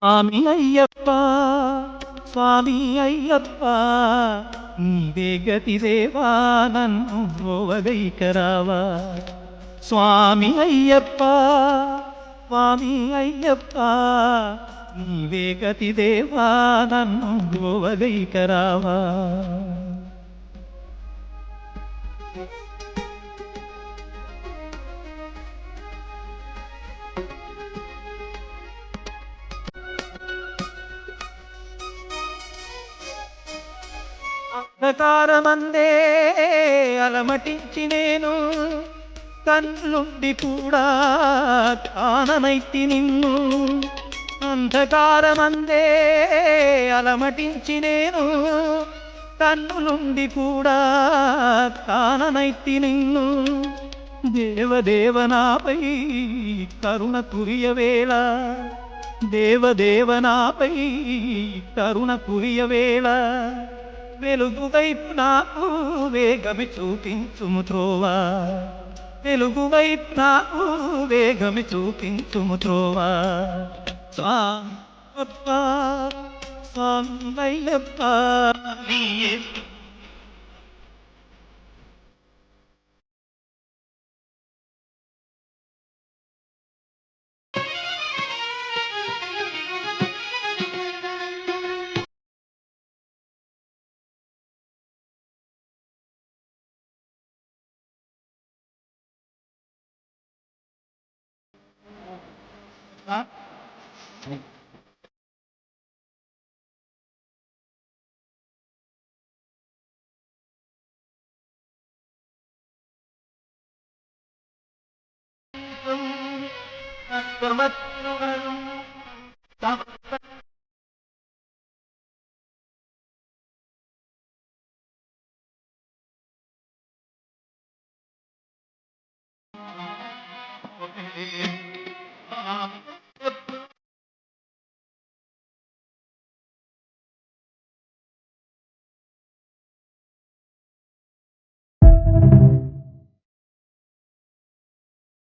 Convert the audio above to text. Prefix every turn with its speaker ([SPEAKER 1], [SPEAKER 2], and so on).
[SPEAKER 1] స్వామి అయ్యప్ప స్వామి అయ్యప్ప నీవే గతి దేవా నన్ను బ్రోవగైకరావా స్వామి అయ్యప్ప స్వామి అయ్యప్ప నీవే గతి దేవా నన్ను బ్రోవగైకరావా అంధకారమందే అలమటించి నేను కన్నుండి కూడా కాననైతి నిన్ను అంధకారమందే అలమటించి నేను కన్నులుండి కూడా కాననైతి నిన్ను దేవదేవనాపై కరుణ కురియవేళ దేవదేవనాపై కరుణ కురియవేళ వెలుగు వైపు నాకు వేగమి చూపించుము త్రోవా వెలుగు వైపు నాకు వేగమి చూపించుము త్రోవా స్వామయ్యప్ప స్వామయ్యప్ప నీయే